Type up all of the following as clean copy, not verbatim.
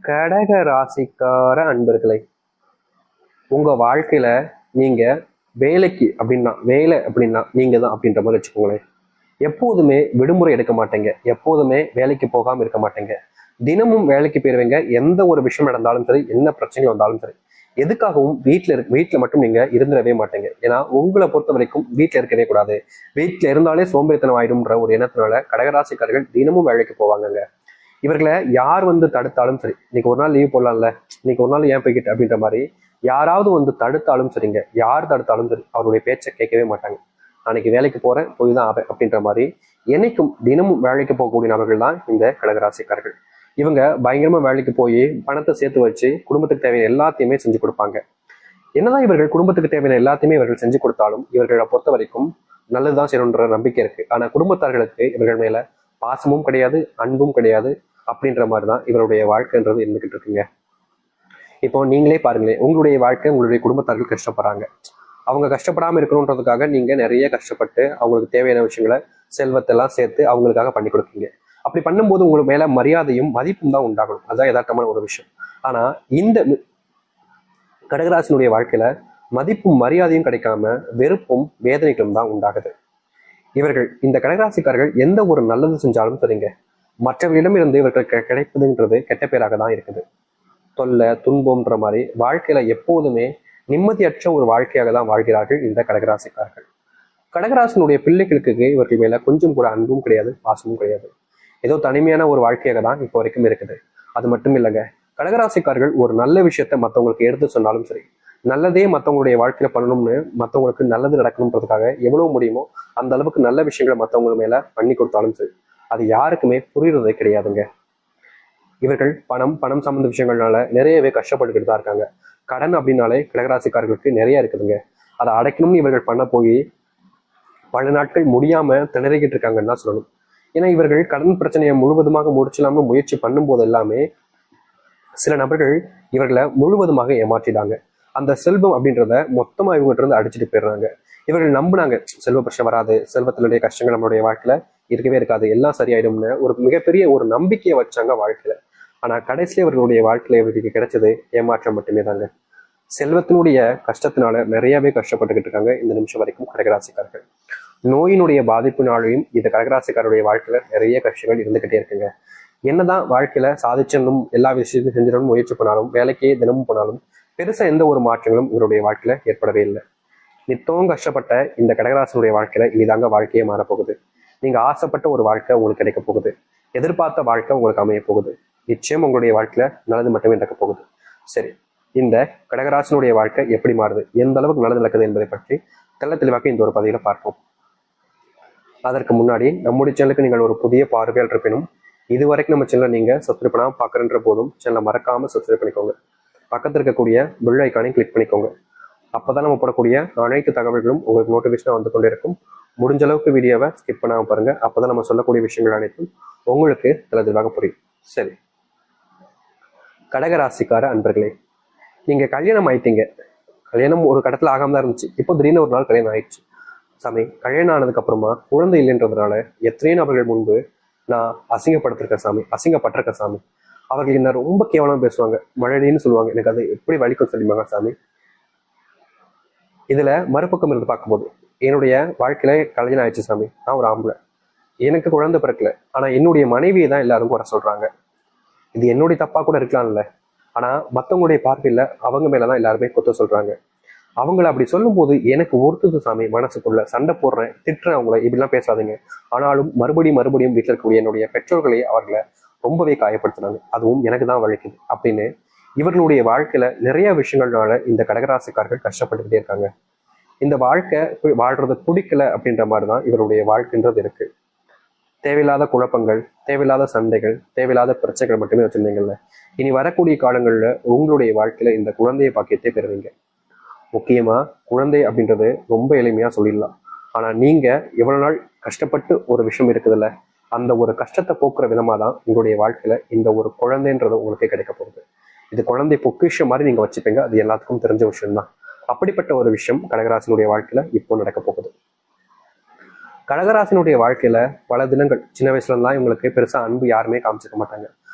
கடக ராசிக்கார அன்பர்களை, உங்க வாழ்க்கையில நீங்க வேலை அப்படின்னா நீங்க தான் அப்படின்ற மாதிரி வச்சுக்கோங்களேன். எப்போதுமே விடுமுறை எடுக்க மாட்டேங்க, எப்போதுமே வேலைக்கு போகாம இருக்க மாட்டேங்க, தினமும் வேலைக்கு போயிருவீங்க. எந்த ஒரு விஷயம் நடந்தாலும் சரி, என்ன பிரச்சனைகள் வந்தாலும் சரி, எதுக்காகவும் வீட்டுல மட்டும் நீங்க இருந்துடவே மாட்டேங்க. ஏன்னா உங்களை பொறுத்த வரைக்கும் வீட்டுல இருக்கவே கூடாது, வீட்டுல இருந்தாலே சோம்பேறித்தனம் ஆயிடும்ன்ற ஒரு எண்ணத்தினால கடகராசிக்காரர்கள் தினமும் வேலைக்கு போவாங்கங்க. இவர்களை யார் வந்து தடுத்தாலும் சரி, இன்னைக்கு ஒரு நாள் லீவ் போடலாம்ல, இன்னைக்கு ஒரு நாள் ஏன் போய்கிட்டு அப்படின்ற மாதிரி யாராவது வந்து தடுத்தாலும் சரிங்க, யார் தடுத்தாலும் சரி அவருடைய பேச்சை கேட்கவே மாட்டாங்க. அன்னைக்கு வேலைக்கு போறேன், போய் தான் ஆவேன் அப்படின்ற மாதிரி என்னைக்கும் தினமும் வேலைக்கு போகக்கூடிய நபர்கள் தான் இந்த கடகராசிக்காரர்கள். இவங்க பயங்கரமா வேலைக்கு போய் பணத்தை சேர்த்து வச்சு குடும்பத்துக்கு தேவையான எல்லாத்தையுமே செஞ்சு கொடுப்பாங்க. என்னதான் இவர்கள் குடும்பத்துக்கு தேவையான எல்லாத்தையுமே இவர்கள் செஞ்சு கொடுத்தாலும் இவர்களை பொறுத்த வரைக்கும் நல்லதுதான் செய்யணுன்ற நம்பிக்கை இருக்கு. ஆனா குடும்பத்தார்களுக்கு இவர்கள் மேல பாசமும் கிடையாது, அன்பும் கிடையாது. அப்படின்ற மாதிரிதான் இவருடைய வாழ்க்கைன்றது இருந்துகிட்டு இருக்குங்க. இப்போ நீங்களே பாருங்களேன், உங்களுடைய வாழ்க்கை உங்களுடைய குடும்பத்தார்கள் கஷ்டப்படுறாங்க. அவங்க கஷ்டப்படாம இருக்கணுன்றதுக்காக நீங்க நிறைய கஷ்டப்பட்டு அவங்களுக்கு தேவையான விஷயங்களை செல்வத்தெல்லாம் சேர்த்து அவங்களுக்காக பண்ணி கொடுப்பீங்க. அப்படி பண்ணும்போது உங்களுக்கு மேல மரியாதையும் மதிப்பும் தான் உண்டாகணும். அதுதான் யதார்த்தமான ஒரு விஷயம். ஆனா இந்த கடகராசினுடைய வாழ்க்கையில மதிப்பும் மரியாதையும் கிடைக்காம வெறுப்பும் வேதனைகளும் தான் உண்டாகுது. இவர்கள் இந்த கடகராசிக்காரர்கள் எந்த ஒரு நல்லது செஞ்சாலும் சரிங்க, மற்றவர்களிடம் இருந்து இவர்களுக்கு கிடைப்பதுன்றது கெட்ட பேராக தான் இருக்குது. தொல்லை துன்பம்ன்ற மாதிரி வாழ்க்கையில எப்போதுமே நிம்மதியற்ற ஒரு வாழ்க்கையாக தான் வாழ்கிறார்கள் இந்த கடகராசிக்காரர்கள். கடகராசினுடைய பிள்ளைகளுக்கு இவர்கள் மேல கொஞ்சம் கூட அன்பும் கிடையாது, பாசமும் கிடையாது. ஏதோ தனிமையான ஒரு வாழ்க்கையாக தான் இப்போ வரைக்கும் இருக்குது. அது மட்டும் இல்லைங்க, கடகராசிக்காரர்கள் ஒரு நல்ல விஷயத்த மற்றவங்களுக்கு எடுத்து சொன்னாலும் சரி, நல்லதே மற்றவங்களுடைய வாழ்க்கையில பண்ணணும்னு, மற்றவங்களுக்கு நல்லது நடக்கணுன்றதுக்காக எவ்வளவு முடியுமோ அந்த அளவுக்கு நல்ல விஷயங்களை மற்றவங்க மேல பண்ணி கொடுத்தாலும் சரி, அது யாருக்குமே புரியுறதே கிடையாதுங்க. இவர்கள் பணம் பணம் சம்பந்த விஷயங்கள்னால நிறையவே கஷ்டப்பட்டுக்கிட்டு தான் இருக்காங்க. கடன் அப்படின்னாலே கடகராசிக்காரர்களுக்கு நிறைய இருக்குதுங்க. அதை அடைக்கணும்னு இவர்கள் பண்ண போய் பல நாட்கள் முடியாம திணறிக்கிட்டு இருக்காங்கன்னு தான் சொல்லணும். ஏன்னா இவர்கள் கடன் பிரச்சனையை முழுவதுமாக முடிச்சிடாம முயற்சி பண்ணும் போது எல்லாமே சில நபர்கள் இவர்களை முழுவதுமாக ஏமாற்றிடாங்க. அந்த செல்வம் அப்படின்றத மொத்தமா இவங்ககிட்ட இருந்து அடிச்சுட்டு போயிடுறாங்க. இவர்கள் நம்பினாங்க செல்வ பிரச்சனை வராது, செல்வத்தினுடைய கஷ்டங்கள் நம்மளுடைய வாழ்க்கையில இருக்கவே இருக்காது, எல்லாம் சரியாயிடும்னு ஒரு மிகப்பெரிய ஒரு நம்பிக்கையை வச்சாங்க வாழ்க்கையில. ஆனா கடைசியில இவர்களுடைய வாழ்க்கையில இவர்களுக்கு கிடைச்சது ஏமாற்றம் மட்டுமே தாங்க. செல்வத்தினுடைய கஷ்டத்தினால நிறையவே கஷ்டப்பட்டுக்கிட்டு இருக்காங்க இந்த நிமிஷம் வரைக்கும் கடகராசிக்காரர்கள். நோயினுடைய பாதிப்பினாலையும் இந்த கடகராசிக்காரருடைய வாழ்க்கையில நிறைய கஷ்டங்கள் இருந்துகிட்டே இருக்குங்க. என்னதான் வாழ்க்கையில சாதிச்சணும், எல்லா விஷயத்தையும் செஞ்சிடணும் முயற்சி பண்ணாலும், வேலைக்கே தினமும் போனாலும் பெருசா எந்த ஒரு மாற்றங்களும் இவருடைய வாழ்க்கையில ஏற்படவே இல்லை. நித்தமும் கஷ்டப்பட்ட இந்த கடகராசனுடைய வாழ்க்கையில இனிதாங்க வாழ்க்கையே மாறப்போகுது. நீங்க ஆசைப்பட்ட ஒரு வாழ்க்கை உங்களுக்கு கிடைக்க போகுது, எதிர்பார்த்த வாழ்க்கை உங்களுக்கு அமைய போகுது. நிச்சயம் உங்களுடைய வாழ்க்கையில நல்லது மட்டுமே நடக்க போகுது. சரி, இந்த கடகராசனுடைய வாழ்க்கை எப்படி மாறுது, எந்த அளவுக்கு நல்லது நடக்குது என்பதை பற்றி தெள்ள தெளிவாக இந்த ஒரு பதிவில பார்ப்போம். அதற்கு முன்னாடி நம்முடைய சேனலுக்கு நீங்கள் ஒரு புதிய பார்வையாளர் இருப்பினும் இதுவரைக்கும் நம்ம சேனலை நீங்க சப்ஸ்கிரைப் பண்ணாம பார்க்குறன்ற போதும் சேனலை மறக்காம சப்ஸ்கிரைப் பண்ணிக்கோங்க. பக்கத்தில் இருக்கக்கூடிய பெல் ஐக்கானையும் கிளிக் பண்ணிக்கோங்க. அப்பதான் நம்ம போடக்கூடிய அனைத்து தகவல்களும் உங்களுக்கு நோட்டிஃபிகேஷனாக வந்து கொண்டே இருக்கும். முடிஞ்ச அளவுக்கு வீடியோவை ஸ்கிப் பண்ணாம பாருங்க. அப்பதான் நம்ம சொல்லக்கூடிய விஷயங்கள் அனைத்தும் உங்களுக்கு தெளிவாக புரியும். சரி, கடகராசிக்கார அன்பர்களே, நீங்க கல்யாணம் ஆயிட்டீங்க. கல்யாணம் ஒரு கடத்துல ஆகாம தான் இருந்துச்சு, இப்போ திடீர்னு ஒரு நாள் கல்யாணம் ஆயிடுச்சு. சாமி, கல்யாணம் ஆனதுக்கு அப்புறமா குழந்தை இல்லைன்றதுனால எத்தனையோ நபர்கள் முன்பு நான் அசிங்கப்படுத்திருக்கேன் சாமி, அசிங்கப்பட்டிருக்கேன் சாமி. அவர்கள் என்ன ரொம்ப கேவலமா பேசுவாங்க, மழடின்னு சொல்லுவாங்க. எனக்கு அது எப்படி வலிக்கும் சொல்லிப்பாங்க சாமி. இதுல மறுபக்கம் இருந்து பார்க்கும்போது என்னுடைய வாழ்க்கையில கல்யாணம் ஆயிடுச்சு சாமி, நான் ஒரு ஆம்பளை, எனக்கு குழந்தை பிறக்கல, ஆனா என்னுடைய மனைவியை தான் எல்லாரும் குறை சொல்றாங்க. இது என்னுடைய தப்பா கூட இருக்கலாம்ல, ஆனா மத்தவங்களுடைய பார்வையில அவங்க மேலதான் எல்லாருமே குத்த சொல்றாங்க. அவங்கள அப்படி சொல்லும் போது எனக்கு ஒருத்தது சாமி, மனசுக்குள்ள சண்டை போடுறேன், திட்டுறேன் அவங்கள, இப்படிலாம் பேசாதீங்க. ஆனாலும் மறுபடியும் மறுபடியும் வீட்டில் இருக்கக்கூடிய என்னுடைய பெற்றோர்களை அவர்களை ரொம்பவே காயப்படுத்துனாங்க, அதுவும் எனக்கு தான் வலிக்குது அப்படின்னு இவர்களுடைய வாழ்க்கையில நிறைய விஷயங்கள்னால இந்த கடகராசிக்காரர்கள் கஷ்டப்பட்டுக்கிட்டே இருக்காங்க. இந்த வாழ்க்கை வாழ்றது பிடிக்கல அப்படின்ற மாதிரிதான் இவருடைய வாழ்க்கைன்றது இருக்கு. தேவையில்லாத குழப்பங்கள், தேவையில்லாத சண்டைகள், தேவையில்லாத பிரச்சனைகள் மட்டுமே வச்சிருந்தீங்கல்ல, இனி வரக்கூடிய காலங்கள்ல உங்களுடைய வாழ்க்கையில இந்த குழந்தைய பாக்கியத்தை பெறுவீங்க. முக்கியமா குழந்தை அப்படின்றது ரொம்ப எளிமையா சொல்லிடலாம். ஆனா நீங்க எவ்வளவு நாள் கஷ்டப்பட்டு ஒரு விஷயம் இருக்குதுல்ல, அந்த ஒரு கஷ்டத்தை போக்குற விதமா தான் உங்களுடைய வாழ்க்கையில இந்த ஒரு குழந்தைன்றது உங்களுக்கே கிடைக்க போகுது. இது குழந்தை பொக்கிஷம் மாதிரி நீங்க வச்சுப்பீங்க, அது எல்லாத்துக்கும் தெரிஞ்ச விஷயம் தான். அப்படிப்பட்ட ஒரு விஷயம் கடகராசினுடைய வாழ்க்கையில இப்போ நடக்க போகுது. கடகராசினுடைய வாழ்க்கையில பல தினங்கள் சின்ன வயசுல இருந்தா இவங்களுக்கு பெருசா அன்பு யாருமே காமிச்சிக்க மாட்டாங்க.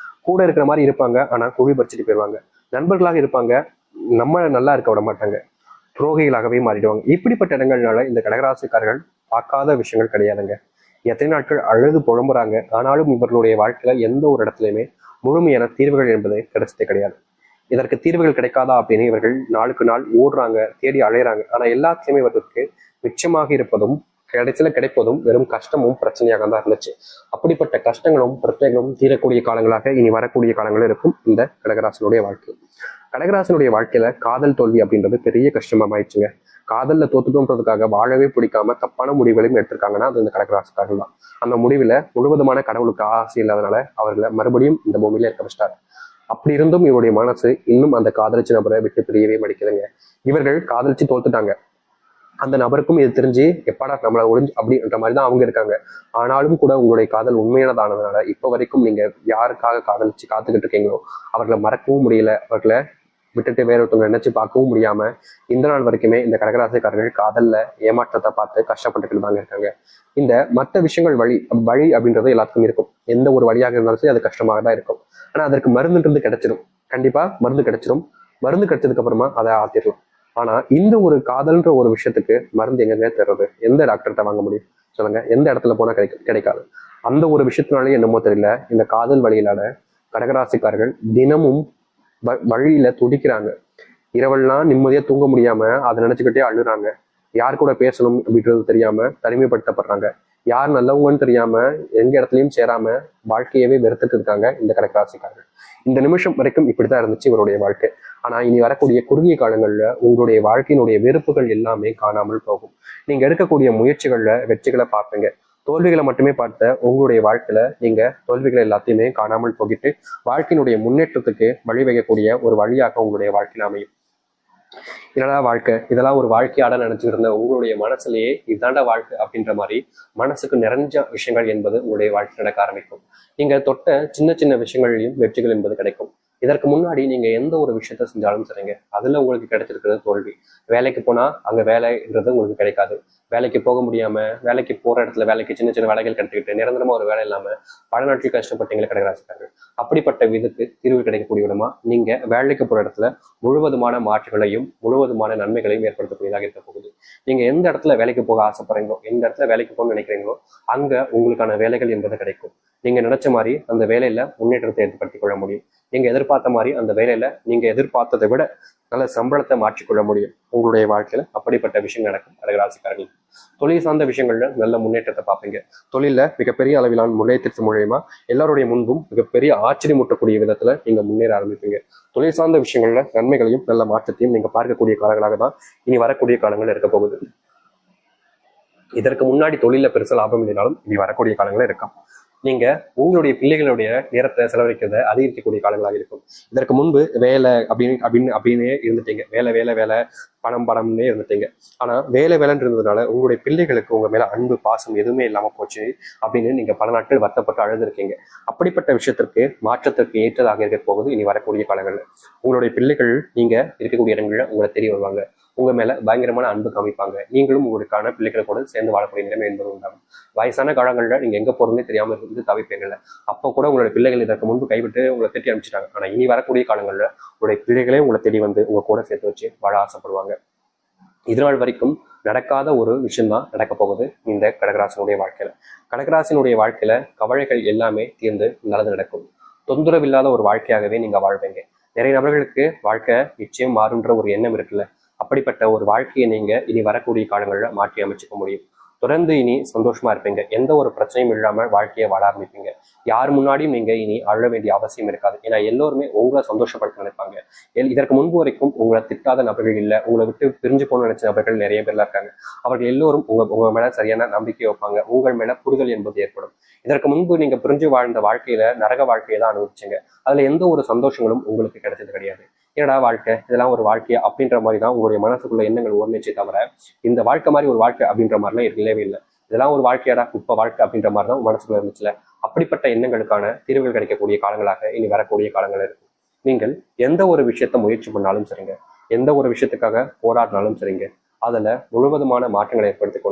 கூட இருக்கிற மாதிரி இருப்பாங்க, ஆனா குவி பறிச்சுட்டு போயிடுவாங்க. நண்பர்களாக இருப்பாங்க, நம்ம நல்லா இருக்க விட மாட்டாங்க, துரோகிகளாகவே மாறிடுவாங்க. இப்படிப்பட்ட இடங்கள்னால இந்த கடகராசிக்காரர்கள் பார்க்காத விஷயங்கள் கிடையாதுங்க. எத்தனை நாட்கள் அழுது புலம்புறாங்க, ஆனாலும் இவர்களுடைய வாழ்க்கையில எந்த ஒரு இடத்துலையுமே முழுமையான தீர்வுகள் என்பது கிடைச்சதே கிடையாது. இதற்கு தீர்வுகள் கிடைக்காதா அப்படின்னு இவர்கள் நாளுக்கு நாள் ஓடுறாங்க, தேடி அலையிறாங்க. ஆனா எல்லாத்துலயுமே இவர்களுக்கு மிச்சமாக இருப்பதும் கடைசியில கிடைப்பதும் வெறும் கஷ்டமும் பிரச்சனையாக தான் இருந்துச்சு. அப்படிப்பட்ட கஷ்டங்களும் பிரச்சனைகளும் தீரக்கூடிய காலங்களாக இனி வரக்கூடிய காலங்களும் இருக்கும் இந்த கடகராசனுடைய வாழ்க்கை. கடகராசனுடைய வாழ்க்கையில காதல் தோல்வி அப்படின்றது பெரிய கஷ்டமாயிடுச்சுங்க. காதல்ல தோத்துட்டோன்றதுக்காக வாழவே பிடிக்காம தப்பான முடிவுகளையும் எடுத்திருக்காங்கன்னா அது இந்த கடகராசிக்காரர்கள் தான். அந்த முடிவுல முழுவதுமான கடவுளுக்கு ஆசை இல்லாதனால அவர்களை மறுபடியும் இந்த பூமியில இருக்க வச்சிட்டாரு. அப்படி இருந்தும் இவருடைய மனசு இன்னும் அந்த காதலிச்சு நபரை விட்டு பிரியவே மடிக்குதுங்க. இவர்கள் காதலிச்சு தோத்துட்டாங்க. அந்த நபருக்கும் இது தெரிஞ்சு எப்பாடா நம்மளை ஒழிஞ்சு அப்படின்ற மாதிரி தான் அவங்க இருக்காங்க. ஆனாலும் கூட உங்களுடைய காதல் உண்மையானதானதுனால இப்ப வரைக்கும் நீங்க யாருக்காக காதலிச்சு காத்துக்கிட்டு இருக்கீங்களோ அவர்களை மறக்கவும் முடியல, அவர்களை விட்டுட்டு வேற ஒருத்தவங்க நினைச்சு பார்க்கவும் முடியாம இந்த நாள் வரைக்குமே இந்த கடகராசிக்காரர்கள் காதல்ல ஏமாற்றத்தை பார்த்து கஷ்டப்பட்டுக்கிட்டு தாங்க இருக்காங்க. இந்த மற்ற விஷயங்கள் வழி வழி அப்படின்றது எல்லாத்துக்கும் இருக்கும். எந்த ஒரு வழியாக இருந்தாலும் சரி அது கஷ்டமாக தான் இருக்கும். ஆனா அதற்கு மருந்துன்றது கிடைச்சிடும். கண்டிப்பா மருந்து கிடைச்சிடும். மருந்து கிடைச்சதுக்கு அப்புறமா அதை ஆத்திரலாம். ஆனா இந்த ஒரு காதல்ன்ற ஒரு விஷயத்துக்கு மருந்து எங்க தர்றது? எந்த டாக்டர்கிட்ட வாங்க முடியும் சொல்லுங்க? எந்த இடத்துல போனா கிடைக்காது. அந்த ஒரு விஷயத்தினாலே என்னமோ தெரியல, இந்த காதல் வழியிலான கடகராசிக்காரர்கள் தினமும் வழியில துடிக்கிறாங்க. இரவெல்லாம் நிம்மதியா தூங்க முடியாம அதை நினைச்சுக்கிட்டே அழுறாங்க. யார் கூட பேசணும் அப்படின்றது தெரியாம தனிமைப்படுத்தப்படுறாங்க. யார் நல்லவங்கன்னு தெரியாம எங்க இடத்துலயும் சேராம வாழ்க்கையவே வெறுத்துட்டு இருக்காங்க இந்த கடகராசிக்காரர்கள். இந்த நிமிஷம் வரைக்கும் இப்படித்தான் இருந்துச்சு இவருடைய வாழ்க்கை. ஆனா இனி வரக்கூடிய குறுகிய காலங்கள்ல உங்களுடைய வாழ்க்கையினுடைய வெறுப்புகள் எல்லாமே காணாமல் போகும். நீங்க எடுக்கக்கூடிய முயற்சிகள்ல வெற்றிகளை பார்ப்பீங்க. தோல்விகளை மட்டுமே பார்த்த உங்களுடைய வாழ்க்கையில நீங்க தோல்விகளை எல்லாத்தையுமே காணாமல் போகிட்டு வாழ்க்கையினுடைய முன்னேற்றத்துக்கு வழிவகைக்கூடிய ஒரு வழியாக உங்களுடைய வாழ்க்கையில அமையும். என்னடா வாழ்க்கை, இதெல்லாம் ஒரு வாழ்க்கையாட நினைச்சுட்டு இருந்த உங்களுடைய மனசுலயே இதாண்டா வாழ்க்கை அப்படின்ற மாதிரி மனசுக்கு நிறைஞ்ச விஷயங்கள் என்பது உங்களுடைய வாழ்க்கை நடக்க ஆரம்பிக்கும். நீங்க தொட்ட சின்ன சின்ன விஷயங்களையும் வெற்றிகள் என்பது கிடைக்கும். இதற்கு முன்னாடி நீங்க எந்த ஒரு விஷயத்த செஞ்சாலும் சரிங்க, அதுல உங்களுக்கு கிடைச்சிருக்கிறது தோல்வி. வேலைக்கு போனா அங்க வேலைன்றது உங்களுக்கு கிடைக்காது. வேலைக்கு போக முடியாம வேலைக்கு போற இடத்துல வேலைக்கு சின்ன சின்ன வேலைகள் கிடைச்சிக்கிட்டு நிரந்தரமா ஒரு வேலை இல்லாம பல நாட்கள் கஷ்டப்பட்டீங்களே கடகராசிக்காரர்கள். அப்படிப்பட்ட விதத்துக்கு தீர்வு கிடைக்கக்கூடிய விதமா நீங்க வேலைக்கு போற இடத்துல முழுவதுமான மாற்றுகளையும் முழுவதுமான நன்மைகளையும் ஏற்படுத்தக்கூடியதாக இருக்க போகுது. நீங்க எந்த இடத்துல வேலைக்கு போக ஆசைப்படுறீங்களோ, எந்த இடத்துல வேலைக்கு போகணும்னு நினைக்கிறீங்களோ அங்க உங்களுக்கான வேலைகள் என்பது கிடைக்கும். நீங்க நினைச்ச மாதிரி அந்த வேலையில முன்னேற்றத்தை ஏற்படுத்திக் கொள்ள முடியும். நீங்க எதிர்பார்த்த மாதிரி அந்த வேலையில நீங்க எதிர்பார்த்ததை விட நல்ல சம்பளத்தை மாற்றிக்கொள்ள முடியும். உங்களுடைய வாழ்க்கையில அப்படிப்பட்ட விஷயம் நடக்கும் கடகராசிக்காரர்கள். தொழில் சார்ந்த விஷயங்கள்ல நல்ல முன்னேற்றத்தை பார்ப்பீங்க. தொழில மிகப்பெரிய அளவிலான முன்னேற்றத்து மூலியமா எல்லாருடைய முன்பும் மிகப்பெரிய ஆச்சரியமூட்டக்கூடிய விதத்துல நீங்க முன்னேற ஆரம்பிப்பீங்க. தொழில் சார்ந்த விஷயங்கள்ல நன்மைகளையும் நல்ல மாற்றத்தையும் நீங்க பார்க்கக்கூடிய காலங்களாக தான் இனி வரக்கூடிய காலங்கள் இருக்க போகுது. இதற்கு முன்னாடி தொழில பெருசா லாபம் இல்லைனாலும் இனி வரக்கூடிய காலங்களும் இருக்கும். நீங்க உங்களுடைய பிள்ளைகளுடைய நேரத்தை செலவழிக்கிறத அதிகரிக்கக்கூடிய காலங்களாக இருக்கும். இதற்கு முன்பு வேலை அப்படின்னு இருந்துட்டீங்க. வேலை வேலை வேலை பணம்னே இருந்துட்டீங்க. ஆனா வேலைன்னு இருந்ததுனால உங்களுடைய பிள்ளைகளுக்கு உங்க மேல அன்பு பாசம் எதுவுமே இல்லாம போச்சு அப்படின்னு நீங்க பல நாட்கள் வருத்தப்பட்டு அழுதுருக்கீங்க. அப்படிப்பட்ட விஷயத்திற்கு மாற்றத்திற்கு ஏற்றதாக இருக்க போகுது இனி வரக்கூடிய காலங்கள்ல. உங்களுடைய பிள்ளைகள் நீங்க இருக்கக்கூடிய இடங்கள்ல உங்களை தெரிய வருவாங்க. உங்க மேல பயங்கரமான அன்பு காமிப்பாங்க. நீங்களும் உங்களுக்கான பிள்ளைகளை கூட சேர்ந்து வாழக்கூடிய நிலைமை என்பது உண்டாகும். வயசான காலங்கள்ல நீங்க எங்க போறதுன்னே தெரியாம இருந்து தவிப்பீங்கல்ல, அப்போ கூட உங்களுடைய பிள்ளைகள் இதற்கு முன்பு கைவிட்டு உங்களை திட்டி அனுப்பிச்சிட்டாங்க. ஆனா இனி வரக்கூடிய காலங்கள்ல உங்களுடைய பிள்ளைகளே உங்களை தேடி வந்து உங்க கூட சேர்த்து வச்சு வாழ ஆசைப்படுவாங்க. இதனால் வரைக்கும் நடக்காத ஒரு விஷயம்தான் நடக்க போகுது இந்த கடகராசினுடைய வாழ்க்கையில. கடகராசினுடைய வாழ்க்கையில கவலைகள் எல்லாமே தீர்ந்து நல்லது நடக்கும். தொந்தரவு இல்லாத ஒரு வாழ்க்கையாகவே நீங்க வாழ்வீங்க. நிறைய நபர்களுக்கு வாழ்க்கை நிச்சயம் மாறுன்ற ஒரு எண்ணம் இருக்குல்ல, அப்படிப்பட்ட ஒரு வாழ்க்கையை நீங்க இனி வரக்கூடிய காலங்களில் மாற்றி அமைச்சுக்க முடியும். தொடர்ந்து இனி சந்தோஷமா இருப்பீங்க. எந்த ஒரு பிரச்சனையும் இல்லாமல் வாழ்க்கையை வாழ ஆரம்பிப்பீங்க. யார் முன்னாடியும் நீங்க இனி அழ வேண்டிய அவசியம் இருக்காது. ஏன்னா எல்லோருமே உங்களை சந்தோஷப்படுத்த நினைப்பாங்க. இதற்கு முன்பு வரைக்கும் உங்களை திட்டாத நபர்கள் இல்லை, உங்களை விட்டு பிரிஞ்சு போகணும்னு நினைச்ச நபர்கள் நிறைய பேர்ல இருக்காங்க. அவர்கள் எல்லோரும் உங்க மேல சரியான நம்பிக்கை வைப்பாங்க. உங்கள் மேல புரிதல் என்பது ஏற்படும். இதற்கு முன்பு நீங்க பிரிஞ்சு வாழ்ந்த வாழ்க்கையில நரக வாழ்க்கையை தான் அனுபவிச்சுங்க. அதுல எந்த ஒரு சந்தோஷங்களும் உங்களுக்கு கிடைச்சது கிடையாது. என்னடா வாழ்க்கை, இதெல்லாம் ஒரு வாழ்க்கையா அப்படின்ற மாதிரி தான் உங்களுடைய மனசுக்குள்ள எண்ணங்கள் ஓர்ணிச்சே தவிர இந்த வாழ்க்கை மாதிரி ஒரு வாழ்க்கை அப்படின்ற மாதிரிலாம் இல்லவே இல்லை. இதெல்லாம் ஒரு வாழ்க்கையாடா இப்ப வாழ்க்கை அப்படின்ற மாதிரி தான் மனசுக்குள்ள இருந்துச்சுல. அப்படிப்பட்ட எண்ணங்களுக்கான தீர்வுகள் கிடைக்கக்கூடிய காலங்களாக இனி வரக்கூடிய காலங்கள் இருக்கு. நீங்கள் எந்த ஒரு விஷயத்த முயற்சி பண்ணாலும் சரிங்க, எந்த ஒரு விஷயத்துக்காக போராடினாலும் சரிங்க, அதுல முழுவதுமான மாற்றங்களை ஏற்படுத்திக்